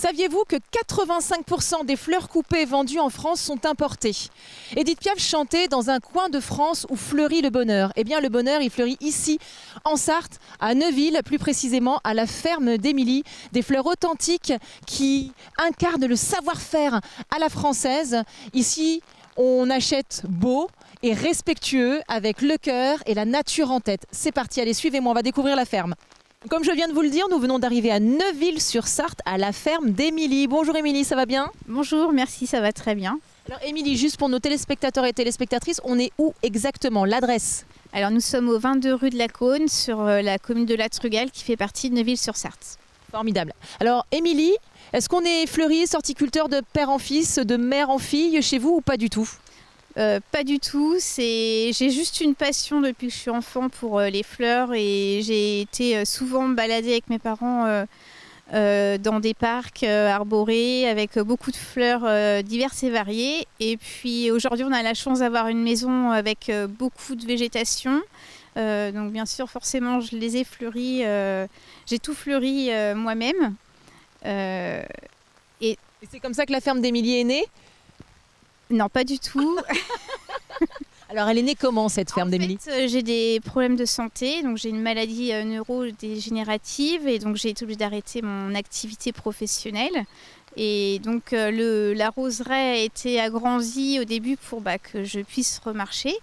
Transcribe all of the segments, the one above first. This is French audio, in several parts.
Saviez-vous que 85% des fleurs coupées vendues en France sont importées? Édith Piaf chantait dans un coin de France où fleurit le bonheur. Eh bien, le bonheur, il fleurit ici, en Sarthe, à Neuville, plus précisément à la ferme d'Émilie. Des fleurs authentiques qui incarnent le savoir-faire à la française. Ici, on achète beau et respectueux avec le cœur et la nature en tête. C'est parti, allez, suivez-moi, on va découvrir la ferme. Comme je viens de vous le dire, nous venons d'arriver à Neuville-sur-Sarthe, à la ferme d'Émilie. Bonjour Émilie, ça va bien? Bonjour, merci, ça va très bien. Alors Émilie, juste pour nos téléspectateurs et téléspectatrices, on est où exactement? L'adresse? Alors nous sommes au 22 rue de la Cône, sur la commune de La Trugal, qui fait partie de Neuville-sur-Sarthe. Formidable. Alors Émilie, est-ce qu'on est fleuriste, horticulteur de père en fils, de mère en fille chez vous ou pas du tout? Pas du tout, j'ai juste une passion depuis que je suis enfant pour les fleurs et j'ai été souvent me balader avec mes parents dans des parcs arborés avec beaucoup de fleurs diverses et variées. Et puis aujourd'hui on a la chance d'avoir une maison avec beaucoup de végétation. Donc bien sûr forcément je les ai fleuris, j'ai tout fleuri moi-même. Et c'est comme ça que la ferme d'Émilie est née? Non, pas du tout. Alors, elle est née comment, cette ferme d'Émilie? J'ai des problèmes de santé, donc j'ai une maladie neurodégénérative et donc j'ai été obligée d'arrêter mon activité professionnelle. Et donc la roseraie a été agrandie au début pour que je puisse remarcher.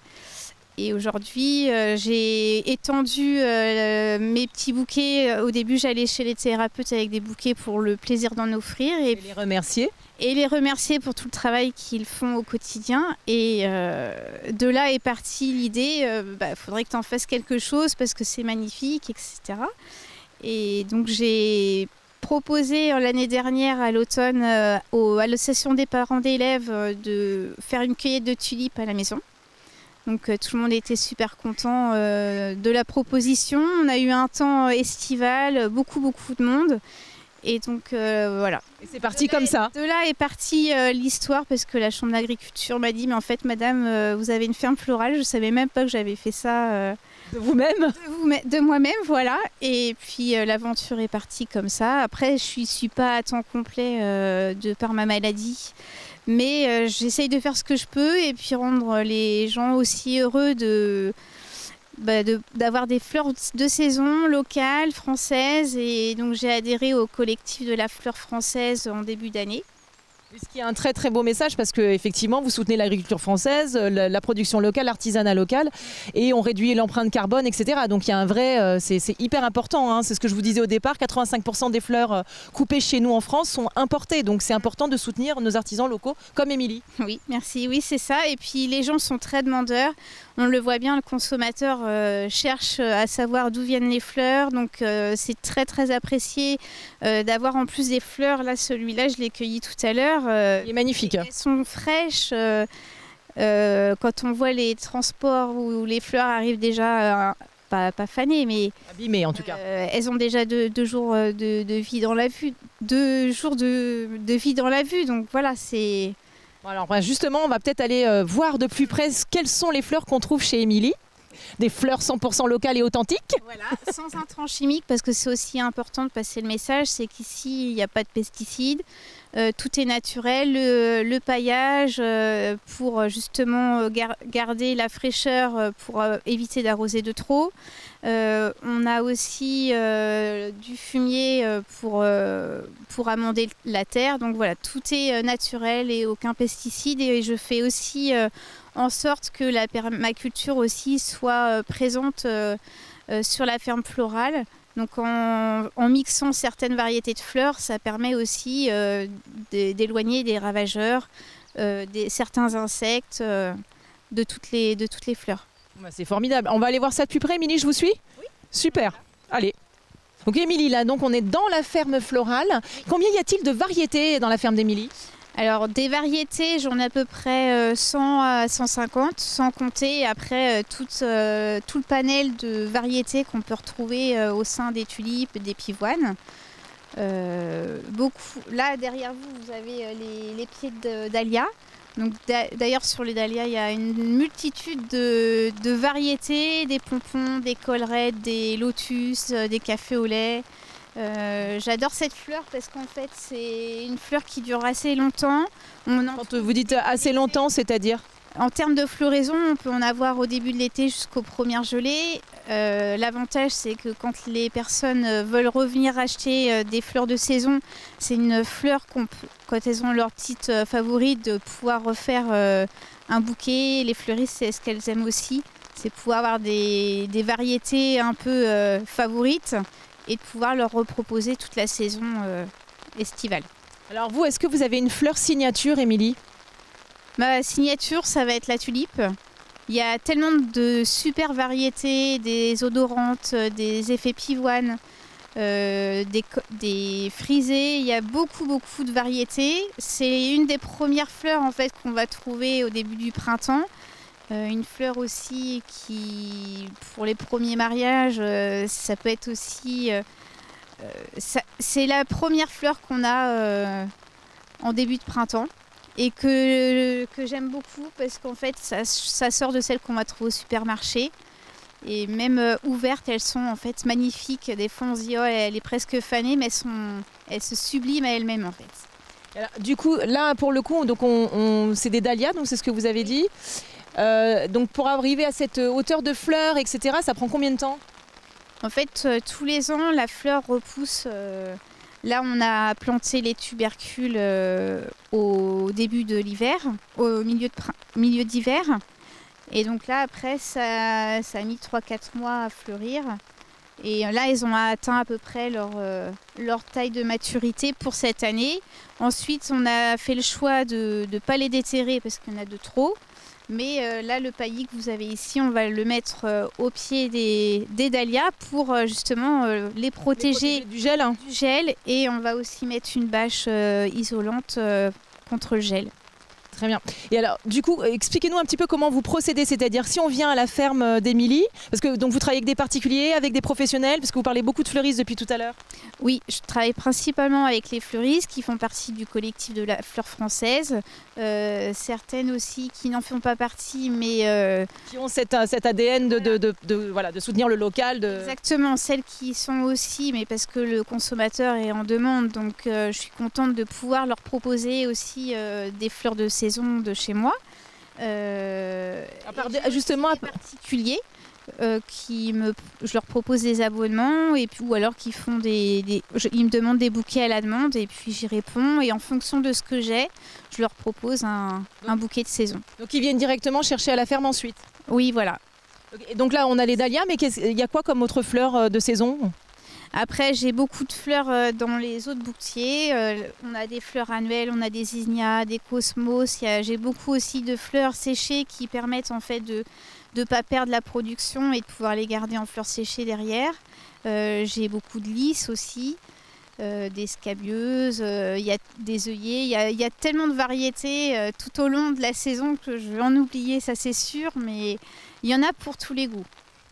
Et aujourd'hui, j'ai étendu mes petits bouquets. Au début, j'allais chez les thérapeutes avec des bouquets pour le plaisir d'en offrir. Et les remercier? Et les remercier pour tout le travail qu'ils font au quotidien. Et de là est partie l'idée, faudrait que tu en fasses quelque chose parce que c'est magnifique, etc. Et donc j'ai proposé l'année dernière à l'automne à l'association des parents d'élèves de faire une cueillette de tulipes à la maison. Donc tout le monde était super content de la proposition. On a eu un temps estival, beaucoup de monde. Et donc voilà. Et c'est parti comme ça. De là est partie l'histoire parce que la chambre d'agriculture m'a dit mais en fait madame vous avez une ferme florale, je ne savais même pas que j'avais fait ça. De vous-même? De moi-même, voilà. Et puis l'aventure est partie comme ça. Après je suis pas à temps complet de par ma maladie. Mais j'essaye de faire ce que je peux et puis rendre les gens aussi heureux d'avoir des fleurs de saison locales, françaises. Et donc j'ai adhéré au collectif de la fleur française en début d'année. Ce qui est un très beau message parce qu'effectivement vous soutenez l'agriculture française, la production locale, l'artisanat local et on réduit l'empreinte carbone, etc. Donc il y a un vrai, c'est hyper important, hein, c'est ce que je vous disais au départ, 85% des fleurs coupées chez nous en France sont importées. Donc c'est important de soutenir nos artisans locaux comme Émilie. Oui, merci, oui c'est ça. Et puis les gens sont très demandeurs. On le voit bien, le consommateur cherche à savoir d'où viennent les fleurs. Donc c'est très apprécié d'avoir en plus des fleurs. Là, celui-là, je l'ai cueilli tout à l'heure. Il est magnifique. Elles sont fraîches. Quand on voit les transports où les fleurs arrivent déjà, pas fanées, mais abîmées en tout cas. Elles ont déjà deux jours de vie dans la vue. 2 jours de vie dans la vue. Donc voilà, c'est... Alors justement, on va peut-être aller voir de plus près quelles sont les fleurs qu'on trouve chez Émilie. Des fleurs 100% locales et authentiques. Voilà, sans intrants chimiques, parce que c'est aussi important de passer le message, c'est qu'ici, il n'y a pas de pesticides, tout est naturel, le paillage pour justement garder la fraîcheur, pour éviter d'arroser de trop. On a aussi du fumier pour amender la terre, donc voilà, tout est naturel et aucun pesticide. Et je fais aussi en sorte que la permaculture aussi soit présente sur la ferme florale. Donc en mixant certaines variétés de fleurs, ça permet aussi d'éloigner des ravageurs, certains insectes, de toutes les fleurs. C'est formidable. On va aller voir ça de plus près. Émilie, je vous suis? Oui. Super. Allez. Donc Émilie, là, donc on est dans la ferme florale. Combien y a-t-il de variétés dans la ferme d'Émilie? Alors des variétés, j'en ai à peu près 100 à 150, sans compter après tout le panel de variétés qu'on peut retrouver au sein des tulipes, des pivoines. Beaucoup. Là derrière vous, vous avez les pieds de dahlia. Donc d'ailleurs sur les dahlias, il y a une multitude de variétés, des pompons, des collerets, des lotus, des cafés au lait. J'adore cette fleur parce qu'en fait c'est une fleur qui dure assez longtemps. Quand vous dites assez longtemps, c'est-à-dire? En termes de floraison, on peut en avoir au début de l'été jusqu'aux premières gelées. L'avantage, c'est que quand les personnes veulent revenir acheter des fleurs de saison, c'est une fleur qu'on peut, quand elles ont leur petite favorite, de pouvoir refaire un bouquet. Les fleuristes, c'est ce qu'elles aiment aussi, c'est pouvoir avoir des variétés un peu favorites et de pouvoir leur reproposer toute la saison estivale. Alors vous, est-ce que vous avez une fleur signature, Émilie? Ma signature, ça va être la tulipe. Il y a tellement de super variétés, des odorantes, des effets pivoine, des frisés. Il y a beaucoup de variétés. C'est une des premières fleurs en fait qu'on va trouver au début du printemps. Une fleur aussi qui, pour les premiers mariages, ça peut être aussi... c'est la première fleur qu'on a en début de printemps. Et que j'aime beaucoup parce qu'en fait ça sort de celles qu'on va trouver au supermarché et même ouvertes elles sont en fait magnifiques. Des fois on se dit oh, elle est presque fanée mais elles se subliment à elles-mêmes en fait. Alors, du coup là pour le coup donc c'est des dahlias, donc c'est ce que vous avez dit. Donc pour arriver à cette hauteur de fleurs etc, ça prend combien de temps? En fait tous les ans la fleur repousse. Là, on a planté les tubercules au début de l'hiver, au milieu d'hiver. Et donc là, après, ça a mis 3-4 mois à fleurir. Et là, ils ont atteint à peu près leur taille de maturité pour cette année. Ensuite, on a fait le choix de ne pas les déterrer parce qu'il y en a de trop. Mais là, le paillis que vous avez ici, on va le mettre au pied des dahlias pour justement les protéger du gel, hein. Du gel. Et on va aussi mettre une bâche isolante contre le gel. Très bien. Et alors, du coup, expliquez-nous un petit peu comment vous procédez, c'est-à-dire si on vient à la ferme d'Émilie, parce que donc vous travaillez avec des particuliers, avec des professionnels, parce que vous parlez beaucoup de fleuristes depuis tout à l'heure. Oui, je travaille principalement avec les fleuristes qui font partie du collectif de la fleur française, certaines aussi qui n'en font pas partie, mais qui ont cet ADN de soutenir le local. Exactement, celles qui sont aussi, mais parce que le consommateur est en demande, donc je suis contente de pouvoir leur proposer aussi des fleurs de saison de chez moi. Justement, des particuliers je leur propose des abonnements et puis, ou alors qu'ils font ils me demandent des bouquets à la demande et puis j'y réponds et en fonction de ce que j'ai, je leur propose un bouquet de saison. Donc ils viennent directement chercher à la ferme ensuite? Oui, voilà. Et donc là on a les dahlias, mais il y a quoi comme autre fleurs de saison? Après, j'ai beaucoup de fleurs dans les autres bouquetiers. On a des fleurs annuelles, on a des zinnias, des cosmos. J'ai beaucoup aussi de fleurs séchées qui permettent en fait de ne pas perdre la production et de pouvoir les garder en fleurs séchées derrière. J'ai beaucoup de lys aussi, des scabieuses, il y a des œillets. Il y a tellement de variétés tout au long de la saison que je vais en oublier, ça c'est sûr, mais il y en a pour tous les goûts.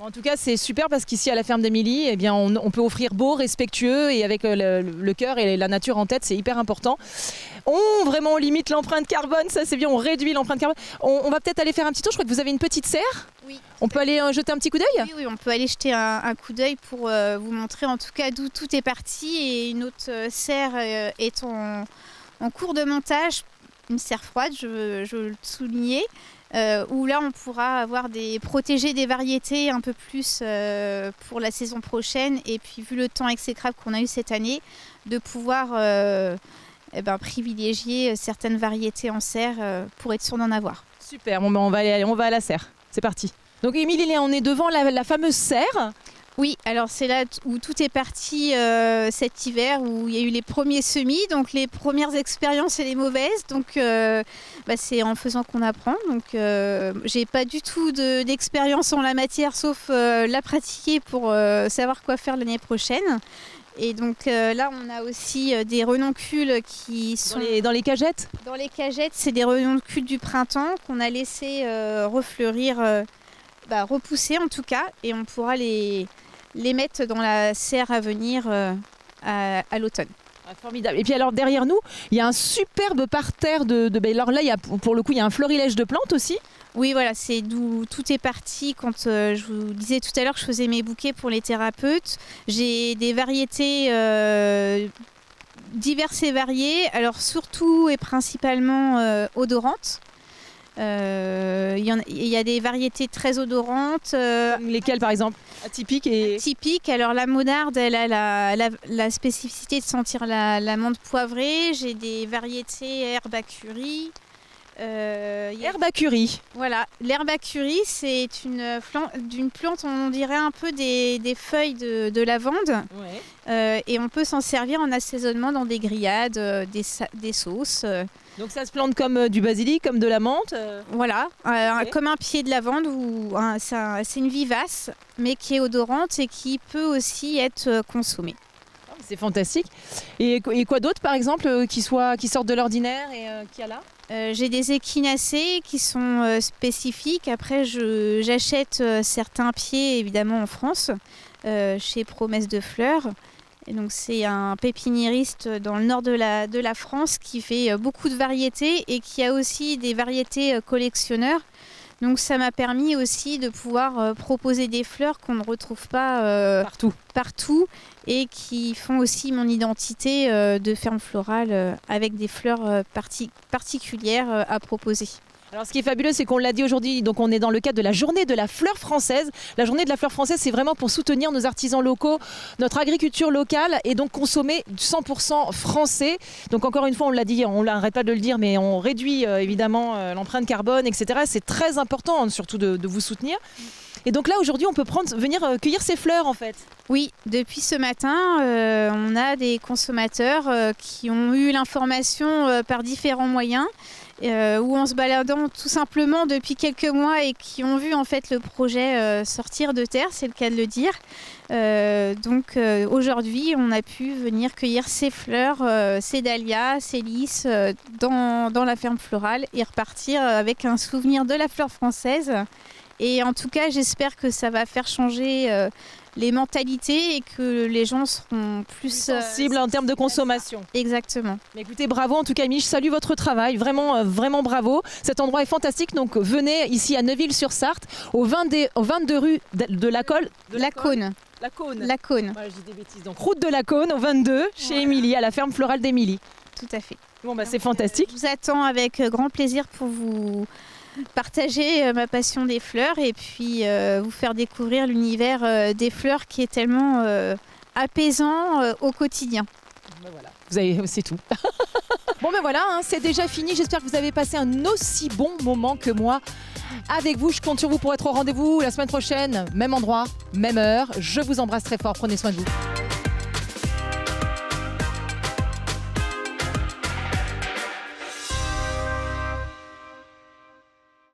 En tout cas, c'est super parce qu'ici à la ferme d'Émilie, eh bien, on peut offrir beau, respectueux et avec le cœur et la nature en tête, c'est hyper important. On limite l'empreinte carbone, ça c'est bien, on réduit l'empreinte carbone. On va peut-être aller faire un petit tour, je crois que vous avez une petite serre. Oui. On peut aller jeter un petit coup d'œil? Oui, on peut aller jeter un coup d'œil pour vous montrer en tout cas d'où tout est parti. Et une autre serre est en cours de montage, une serre froide, je veux le souligner. Où là on pourra protéger des variétés un peu plus pour la saison prochaine et puis vu le temps exécrable qu'on a eu cette année de pouvoir privilégier certaines variétés en serre pour être sûr d'en avoir. Super, bon, on va à la serre, c'est parti. Donc Émilie, on est devant la fameuse serre. Oui, alors c'est là où tout est parti cet hiver, où il y a eu les premiers semis, donc les premières expériences et les mauvaises. Donc c'est en faisant qu'on apprend. Donc j'ai pas du tout d'expérience en la matière, sauf la pratiquer pour savoir quoi faire l'année prochaine. Et donc là, on a aussi des renoncules qui sont... Dans les cagettes? Dans les cagettes, c'est des renoncules du printemps qu'on a laissé refleurir, repousser en tout cas, et on pourra les mettre dans la serre à venir à l'automne. Ah, formidable. Et puis alors derrière nous, il y a un superbe parterre alors là, pour le coup, il y a un florilège de plantes aussi. Oui, voilà, c'est d'où tout est parti quand je vous disais tout à l'heure que je faisais mes bouquets pour les thérapeutes. J'ai des variétés diverses et variées, alors surtout et principalement odorantes. Il y a des variétés très odorantes. Lesquelles par exemple? Atypiques et... Atypiques, alors la monarde, elle a la spécificité de sentir la menthe poivrée. J'ai des variétés herbe à curry. Herbe à curry. Voilà, l'herbe à curry, c'est d'une plante, on dirait un peu des feuilles de lavande. Ouais. Et on peut s'en servir en assaisonnement dans des grillades, des sauces. Donc ça se plante comme du basilic, comme de la menthe. Voilà, Okay. comme un pied de lavande, c'est une vivace, mais qui est odorante et qui peut aussi être consommée. C'est fantastique. Et quoi d'autre par exemple qui sortent de l'ordinaire et qu'il y a là? J'ai des échinacées qui sont spécifiques. Après, j'achète certains pieds évidemment en France, chez Promesse de Fleurs. Et donc c'est un pépiniériste dans le nord de la France qui fait beaucoup de variétés et qui a aussi des variétés collectionneurs. Donc ça m'a permis aussi de pouvoir proposer des fleurs qu'on ne retrouve pas partout et qui font aussi mon identité de ferme florale avec des fleurs particulières à proposer. Alors ce qui est fabuleux, c'est qu'on l'a dit aujourd'hui, donc on est dans le cadre de la journée de la fleur française. La journée de la fleur française, c'est vraiment pour soutenir nos artisans locaux, notre agriculture locale et donc consommer 100% français. Donc encore une fois, on l'a dit, on n'arrête pas de le dire, mais on réduit évidemment l'empreinte carbone, etc. C'est très important surtout de vous soutenir. Et donc là, aujourd'hui, on peut venir cueillir ces fleurs en fait. Oui, depuis ce matin, on a des consommateurs qui ont eu l'information par différents moyens. Ou en se baladant tout simplement depuis quelques mois et qui ont vu en fait le projet sortir de terre, c'est le cas de le dire. Donc aujourd'hui, on a pu venir cueillir ces fleurs, ces dahlias, ces lys dans la ferme florale et repartir avec un souvenir de la fleur française. Et en tout cas, j'espère que ça va faire changer les mentalités et que les gens seront plus sensibles en termes de consommation. Exactement. Mais écoutez, bravo en tout cas, Mich, je salue votre travail, vraiment, vraiment bravo. Cet endroit est fantastique, donc venez ici à Neuville-sur-Sarthe, au 22 rue de la Cône. La Cône. La Cône. La Cône. Ouais, je dis des bêtises. Donc route de la Cône, au 22, chez Émilie, à la ferme florale d'Émilie. Tout à fait. Bon, bah c'est fantastique. Je vous attends avec grand plaisir pour vous partager ma passion des fleurs et puis vous faire découvrir l'univers des fleurs qui est tellement apaisant au quotidien. Ben voilà, c'est tout. Bon ben voilà, hein, c'est déjà fini. J'espère que vous avez passé un aussi bon moment que moi avec vous. Je compte sur vous pour être au rendez-vous la semaine prochaine, même endroit, même heure. Je vous embrasse très fort. Prenez soin de vous.